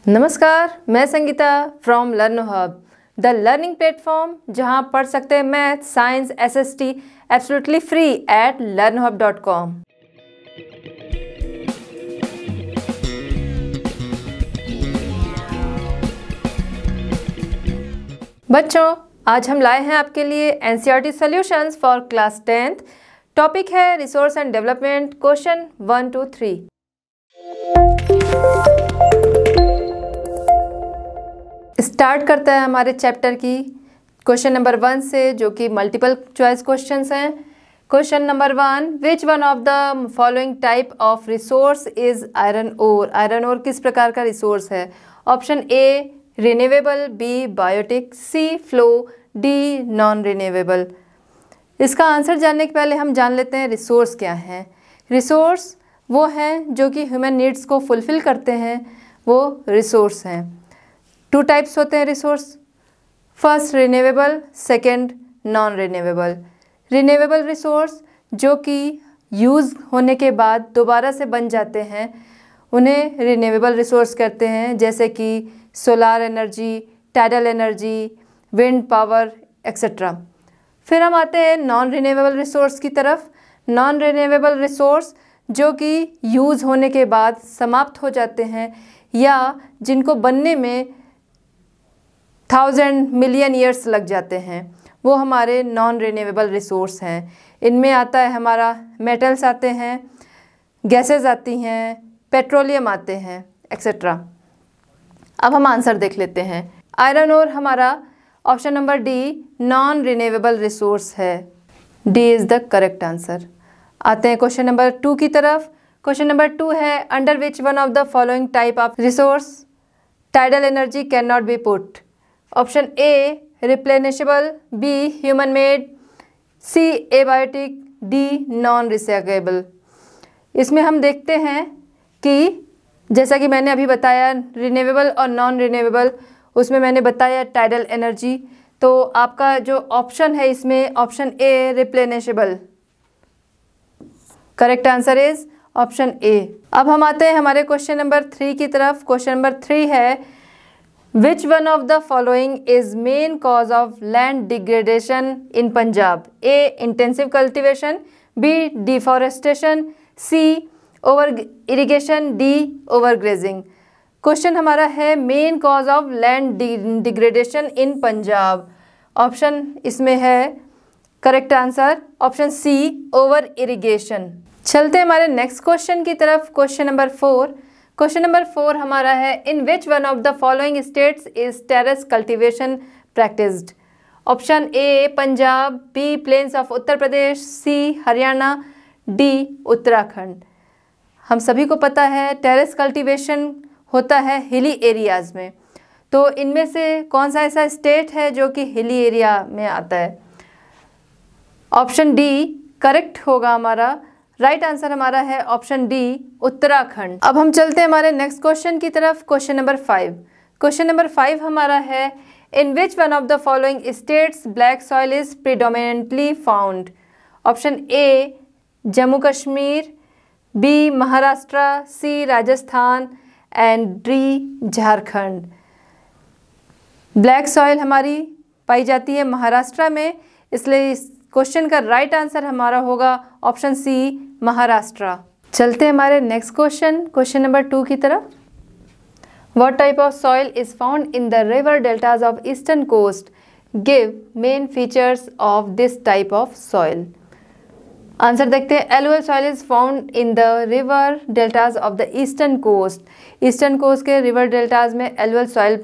नमस्कार, मैं Sangeeta from Learno Hub, the learning platform जहां आप पढ़ सकते हैं math, science, SST absolutely free at learnhub.com। बच्चों, आज हम लाए हैं आपके लिए NCERT solutions for class 10th। Topic है resource and development, question 1 to 3। Start करता है हमारे चैप्टर की क्वेश्चन नंबर 1 से, जो कि मल्टीपल चॉइस क्वेश्चंस हैं। Question number 1, which one of the following type of resource is iron ore. Iron ore किस प्रकार का रिसोर्स है? Option A renewable, B biotic, C flow, D non renewable. इसका answer जानने के पहले हम जान लेते हैं रिसोर्स क्या है। रिसोर्स वो हैं जो कि ह्यूमन नीड्स को फुलफ़िल करते हैं, वो रिसोर्स हैं। 2 टाइप्स होते हैं resource, first renewable, second non renewable. Renewable resource जो कि यूज़ होने के बाद दोबारा से बन जाते हैं, उन्हें रिन्यूएबल रिसोर्स कहते हैं, जैसे कि solar energy, tidal energy, wind power etcetera. फिर हम आते हैं नॉन रिन्यूएबल रिसोर्स की तरफ। नॉन रिन्यूएबल रिसोर्स जो कि यूज़ होने के बाद समाप्त हो जाते हैं या जिनको बनने में 1000 मिलियन ईयर्स लग जाते हैं, वो हमारे नॉन रिन्यूएबल रिसोर्स हैं। इनमें आता है हमारा मेटल्स आते हैं, गैसेस आती हैं, पेट्रोलियम आते हैं एक्सेट्रा। अब हम आंसर देख लेते हैं। आयरन ओर हमारा option number D non renewable resource है। D is the correct answer. आते हैं क्वेश्चन नंबर 2 की तरफ। क्वेश्चन नंबर 2 है, under which one of the following type of resource tidal energy can not be put. Option A replenishable, B human made, C abiotic, D non recyclable. इसमें हम देखते हैं कि जैसा कि मैंने अभी बताया रिन्यूएबल और नॉन रिन्यूएबल, उसमें मैंने बताया टाइडल एनर्जी। तो आपका जो ऑप्शन है इसमें option A replenishable. Correct answer is option A. अब हम आते हैं हमारे क्वेश्चन नंबर 3 की तरफ। क्वेश्चन नंबर 3 है, Which one of the following is main cause of land degradation in Punjab? A. Intensive cultivation, B. Deforestation, C. Over irrigation, D. Overgrazing। Question हमारा है main cause of land degradation in Punjab. Option इसमें है correct answer option C over irrigation. चलते हैं हमारे next question की तरफ। Question number 4। Question number 4 हमारा है, in which one of the following states is terrace cultivation practised. Option A Punjab, B plains of Uttar Pradesh, C Haryana, D Uttarakhand. हम सभी को पता है टेरेस कल्टीवेशन होता है हिली एरियाज़ में, तो इनमें से कौन सा ऐसा स्टेट है जो कि हिली एरिया में आता है? ऑप्शन डी करेक्ट होगा हमारा। राइट आंसर हमारा है ऑप्शन डी उत्तराखंड। अब हम चलते हैं हमारे नेक्स्ट क्वेश्चन की तरफ। Question number 5। क्वेश्चन नंबर 5 हमारा है, in which one of the following states black soil is predominantly found. Option A Jammu Kashmir, B Maharashtra, C Rajasthan and D Jharkhand. Black soil हमारी पाई जाती है महाराष्ट्र में, इसलिए इस क्वेश्चन का राइट आंसर हमारा होगा ऑप्शन सी महाराष्ट्र। चलते हैं हमारे नेक्स्ट क्वेश्चन नंबर 2 की तरफ। What type of soil is found in the river deltas of eastern coast, give main features of this type of soil. Answer देखते हैं। Alluvial soil is found in the river deltas of the eastern coast. Eastern coast के river deltas में alluvial soil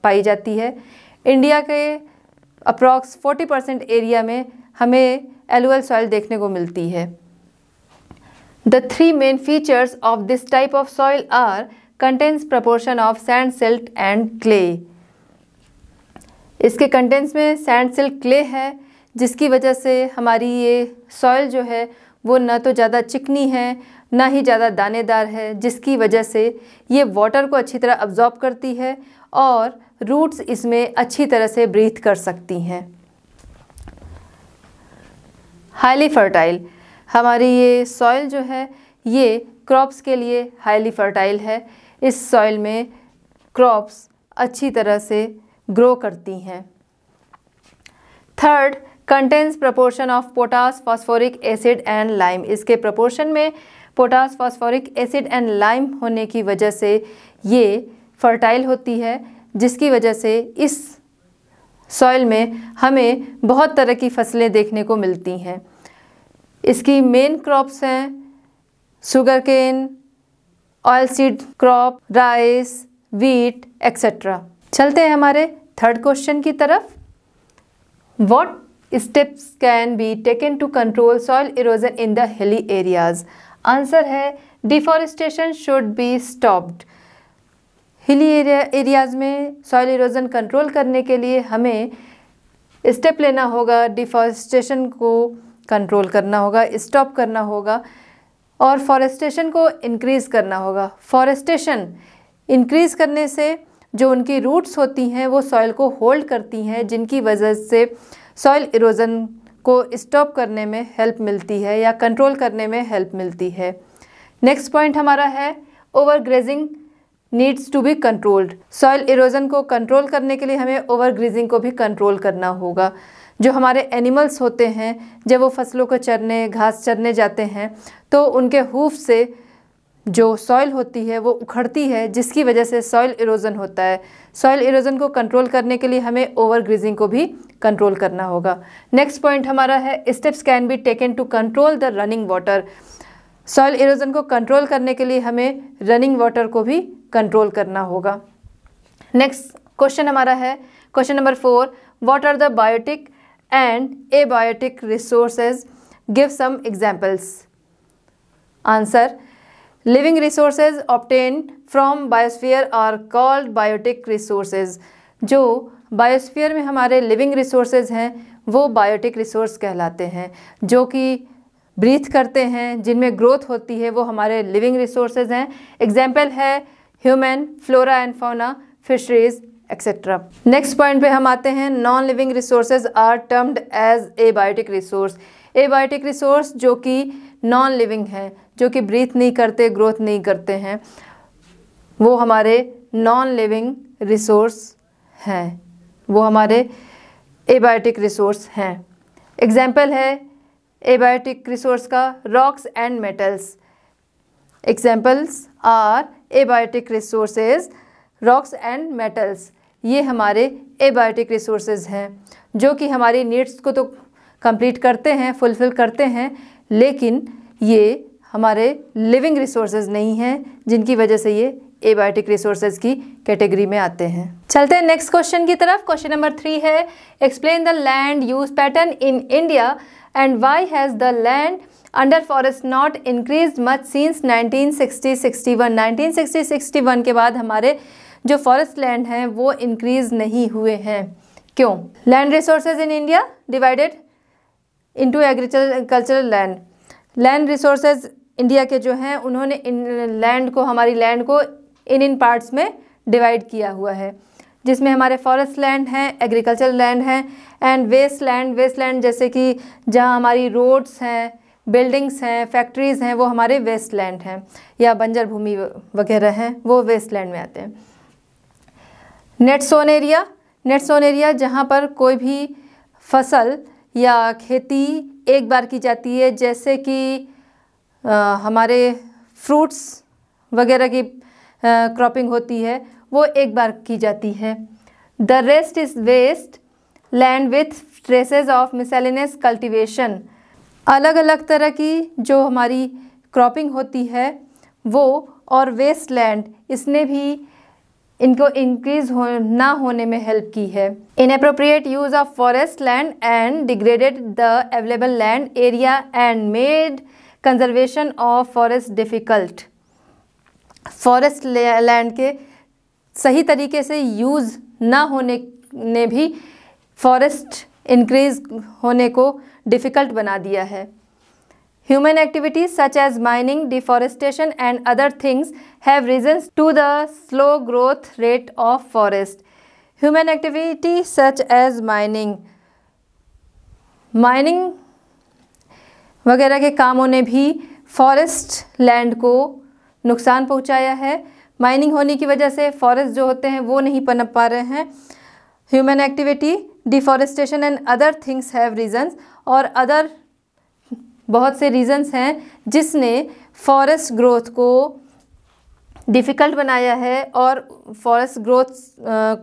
पाई जाती है। India के approx 40% area में हमें एलुअल सॉइल देखने को मिलती है। The 3 main features of this type of soil are contains proportion of sand, silt and clay. इसके कंटेंट्स में सैंड, सिल्ट, क्ले है, जिसकी वजह से हमारी ये सॉइल जो है वो न तो ज़्यादा चिकनी है ना ही ज़्यादा दानेदार है, जिसकी वजह से ये वाटर को अच्छी तरह अब्जॉर्ब करती है और रूट्स इसमें अच्छी तरह से ब्रीथ कर सकती हैं। हाईली फर्टाइल, हमारी ये सॉइल जो है ये क्रॉप्स के लिए हाईली फर्टाइल है। इस सॉइल में क्रॉप्स अच्छी तरह से ग्रो करती हैं। Third, contains proportion of potash, phosphoric acid and lime. इसके प्रपोर्शन में potash, phosphoric acid and lime होने की वजह से ये फर्टाइल होती है, जिसकी वजह से इस सॉइल में हमें बहुत तरह की फसलें देखने को मिलती हैं। इसकी मेन क्रॉप्स हैं sugar cane, oil seed crop, rice, wheat etcetera. चलते हैं हमारे थर्ड क्वेश्चन की तरफ। What steps can be taken to control soil erosion in the hilly areas? Answer है deforestation should be stopped. Hilly areas में soil erosion control करने के लिए हमें स्टेप लेना होगा, डिफॉरेस्टेशन को कंट्रोल करना होगा, स्टॉप करना होगा और फॉरेस्टेशन को इंक्रीज़ करना होगा। फॉरेस्टेशन इंक्रीज़ करने से जो उनकी रूट्स होती हैं वो सॉइल को होल्ड करती हैं, जिनकी वजह से सॉइल इरोजन को स्टॉप करने में हेल्प मिलती है या कंट्रोल करने में हेल्प मिलती है। नेक्स्ट पॉइंट हमारा है overgrazing needs to be controlled. Soil erosion को कंट्रोल करने के लिए हमें ओवरग्रेजिंग को भी कंट्रोल करना होगा। जो हमारे एनिमल्स होते हैं, जब वो फसलों को चरने, घास चरने जाते हैं तो उनके हूफ से जो सॉइल होती है वो उखड़ती है, जिसकी वजह से सॉइल इरोजन होता है। सॉइल इरोजन को कंट्रोल करने के लिए हमें ओवरग्रीजिंग को भी कंट्रोल करना होगा। नेक्स्ट पॉइंट हमारा है steps can be taken to control the running water. Soil erosion को कंट्रोल करने के लिए हमें रनिंग वाटर को भी कंट्रोल करना होगा। नेक्स्ट क्वेश्चन हमारा है question number 4, what are the biotic and abiotic resources? Give some examples. Answer, living resources obtained from biosphere are called biotic resources. जो बायोस्फीयर में हमारे लिविंग रिसोर्सेज हैं वो बायोटिक रिसोर्स कहलाते हैं। जो कि ब्रीथ करते हैं, जिनमें ग्रोथ होती है, वो हमारे लिविंग रिसोर्सेज हैं। एग्जाम्पल है human, flora and fauna, fisheries etcetera. Next point पे हम आते हैं, non living resources are termed as abiotic resource. Abiotic resource जो कि नॉन लिविंग हैं, जो कि ब्रीथ नहीं करते, ग्रोथ नहीं करते हैं, वो हमारे नॉन लिविंग रिसोर्स हैं, वो हमारे एबायोटिक रिसोर्स हैं। एग्जाम्पल है एबायोटिक रिसोर्स का rocks and metals. Examples are abiotic resources, rocks and metals. ये हमारे एबायोटिक रिसोर्सेज हैं जो कि हमारी नीड्स को तो कंप्लीट करते हैं, फुलफिल करते हैं, लेकिन ये हमारे लिविंग रिसोर्सेज नहीं हैं, जिनकी वजह से ये एबायोटिक रिसोर्सेज की कैटेगरी में आते हैं। चलते हैं नेक्स्ट क्वेश्चन की तरफ। क्वेश्चन नंबर 3 है, explain the land use pattern in India and why has the land under forest not increase much since 1960-61। 1960-61 के बाद हमारे जो फॉरेस्ट लैंड हैं वो इंक्रीज नहीं हुए हैं, क्यों? Land resources in India divided into agricultural land. Land resources India के जो हैं उन्होंने हमारी लैंड को इन पार्ट्स में डिवाइड किया हुआ है, जिसमें हमारे फॉरेस्ट लैंड हैं, एग्रीकल्चरल लैंड हैं एंड वेस्ट लैंड जैसे कि जहाँ हमारी रोड्स हैं, बिल्डिंग्स हैं, फैक्ट्रीज़ हैं, वो हमारे वेस्ट लैंड हैं, या बंजर भूमि वगैरह हैं, वो वेस्ट लैंड में आते हैं। नेट सोन एरिया जहाँ पर कोई भी फसल या खेती एक बार की जाती है, जैसे कि हमारे फ्रूट्स वगैरह की क्रॉपिंग होती है, वो एक बार की जाती है। The rest is waste land with traces of miscellaneous cultivation. अलग अलग तरह की जो हमारी क्रॉपिंग होती है वो और वेस्ट लैंड, इसने भी इनको इंक्रीज ना होने में हेल्प की है। Inappropriate use of forest land and degraded the available land area and made conservation of forest difficult. Forest land के सही तरीके से यूज़ ना होने ने भी फॉरेस्ट इंक्रीज होने को डिफ़िकल्ट बना दिया है। Human activities such as mining, deforestation and other things have risen to the slow growth rate of forest. Human activity such as mining वगैरह के कामों ने भी फॉरेस्ट लैंड को नुकसान पहुंचाया है। माइनिंग होने की वजह से फॉरेस्ट जो होते हैं वो नहीं पनप पा रहे हैं। Human activity, deforestation and other things have reasons, और अदर बहुत से रीजंस हैं जिसने फॉरेस्ट ग्रोथ को डिफ़िकल्ट बनाया है और फॉरेस्ट ग्रोथ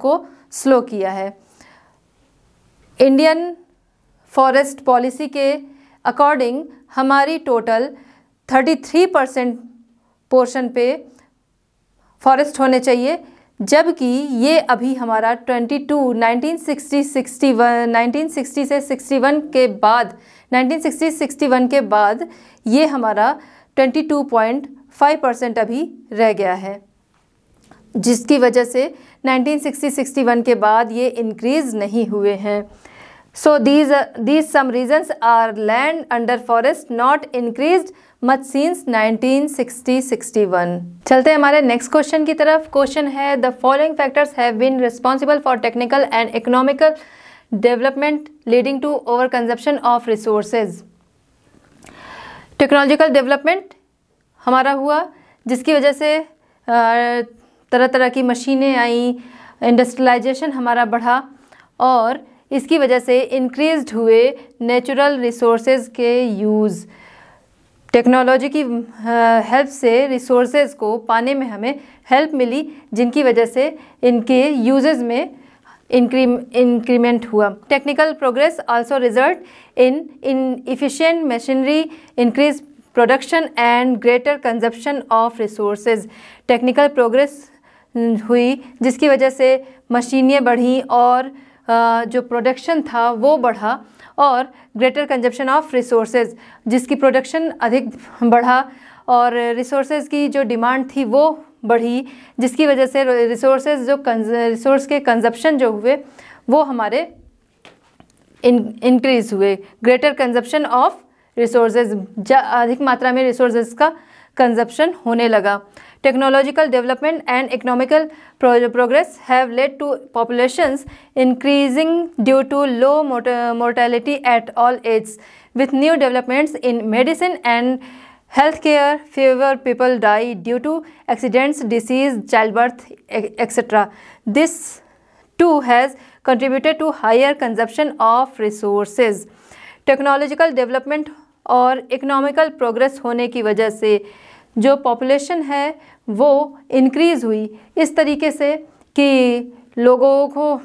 को स्लो किया है। इंडियन फॉरेस्ट पॉलिसी के अकॉर्डिंग हमारी टोटल 33% पोर्शन पे फॉरेस्ट होने चाहिए, जबकि ये अभी हमारा 1960 से 61 के बाद 1960-61 के बाद ये हमारा 22.5% अभी रह गया है, जिसकी वजह से 1960-61 के बाद ये इंक्रीज़ नहीं हुए हैं। So these some reasons are land under forest not increased much since 1960-61। चलते हैं हमारे नेक्स्ट क्वेश्चन की तरफ। क्वेश्चन है the following factors have been responsible for technical and economical development leading to overconsumption of resources। Technological development हमारा हुआ जिसकी वजह से तरह तरह की मशीनें आई, इंडस्ट्रियलाइजेशन हमारा बढ़ा और इसकी वजह से इंक्रीज्ड हुए नेचुरल रिसोर्सेज के यूज़। टेक्नोलॉजी की हेल्प से रिसोर्सेज को पाने में हमें हेल्प मिली, जिनकी वजह से इनके यूजेस में इंक्रीमेंट हुआ। Technical progress also result in efficient machinery, increase production and greater consumption of resources. Technical progress हुई जिसकी वजह से मशीनें बढ़ी और जो प्रोडक्शन था वो बढ़ा, और ग्रेटर कंजप्शन ऑफ रिसोर्सेज जिसकी प्रोडक्शन अधिक बढ़ा और रिसोर्सेज की जो डिमांड थी वो बढ़ी, जिसकी वजह से रिसोर्स के कंजप्शन जो हुए वो हमारे इंक्रीज़ हुए। ग्रेटर कंजप्शन ऑफ रिसोर्सेज, अधिक मात्रा में रिसोर्सेज का कंजप्शन होने लगा। Technological development and economical progress have led to populations increasing due to low mortality at all ages. With new developments in medicine and healthcare, fewer people die due to accidents, disease, childbirth, etc. This too has contributed to higher consumption of resources. Technological development और economical progress होने की वजह से जो population है वो increase हुई इस तरीके से कि लोगों को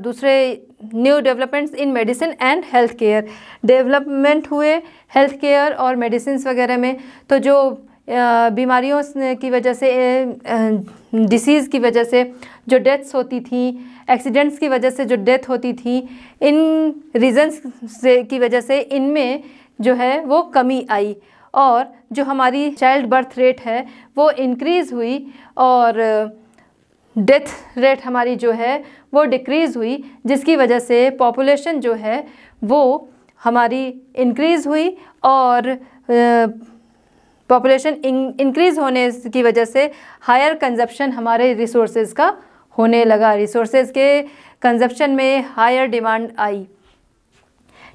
दूसरे new developments in medicine and health care development हुए हेल्थ केयर और मेडिसिन्स वगैरह में। तो जो बीमारियों की वजह से, डिसीज़ की वजह से जो डेथ्स होती थी, एक्सीडेंट्स की वजह से जो डेथ होती थी, इन रीजंस से की वजह से इनमें जो है वो कमी आई और जो हमारी चाइल्ड बर्थ रेट है वो इंक्रीज़ हुई और डेथ रेट हमारी जो है वो डिक्रीज़ हुई, जिसकी वजह से पॉपुलेशन जो है वो हमारी इंक्रीज़ हुई और पॉपुलेशन इंक्रीज़ होने की वजह से हायर कंजप्शन हमारे रिसोर्सेज का होने लगा। रिसोर्सेज के कंजप्शन में हायर डिमांड आई।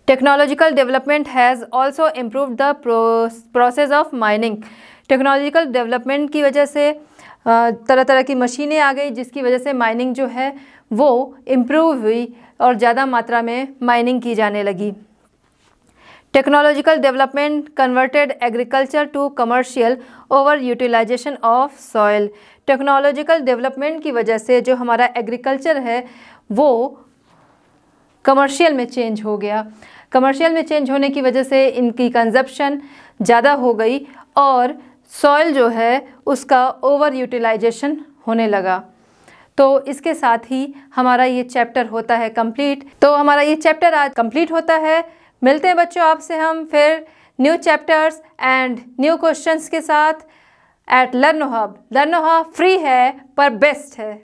Technological development has also improved the process of mining. Technological development की वजह से तरह तरह की मशीनें आ गई, जिसकी वजह से माइनिंग जो है वो इम्प्रूव हुई और ज़्यादा मात्रा में माइनिंग की जाने लगी। Technological development converted agriculture to commercial over utilisation of soil. Technological development की वजह से जो हमारा एग्रीकल्चर है वो कमर्शियल में चेंज हो गया। कमर्शियल में चेंज होने की वजह से इनकी कंजप्शन ज़्यादा हो गई और सॉइल जो है उसका ओवर यूटिलाइजेशन होने लगा। तो इसके साथ ही हमारा ये चैप्टर होता है कंप्लीट। तो हमारा ये चैप्टर आज कंप्लीट होता है। मिलते हैं बच्चों आपसे हम फिर new chapters and new questions के साथ at Learno Hub. Learno Hub free है पर बेस्ट है।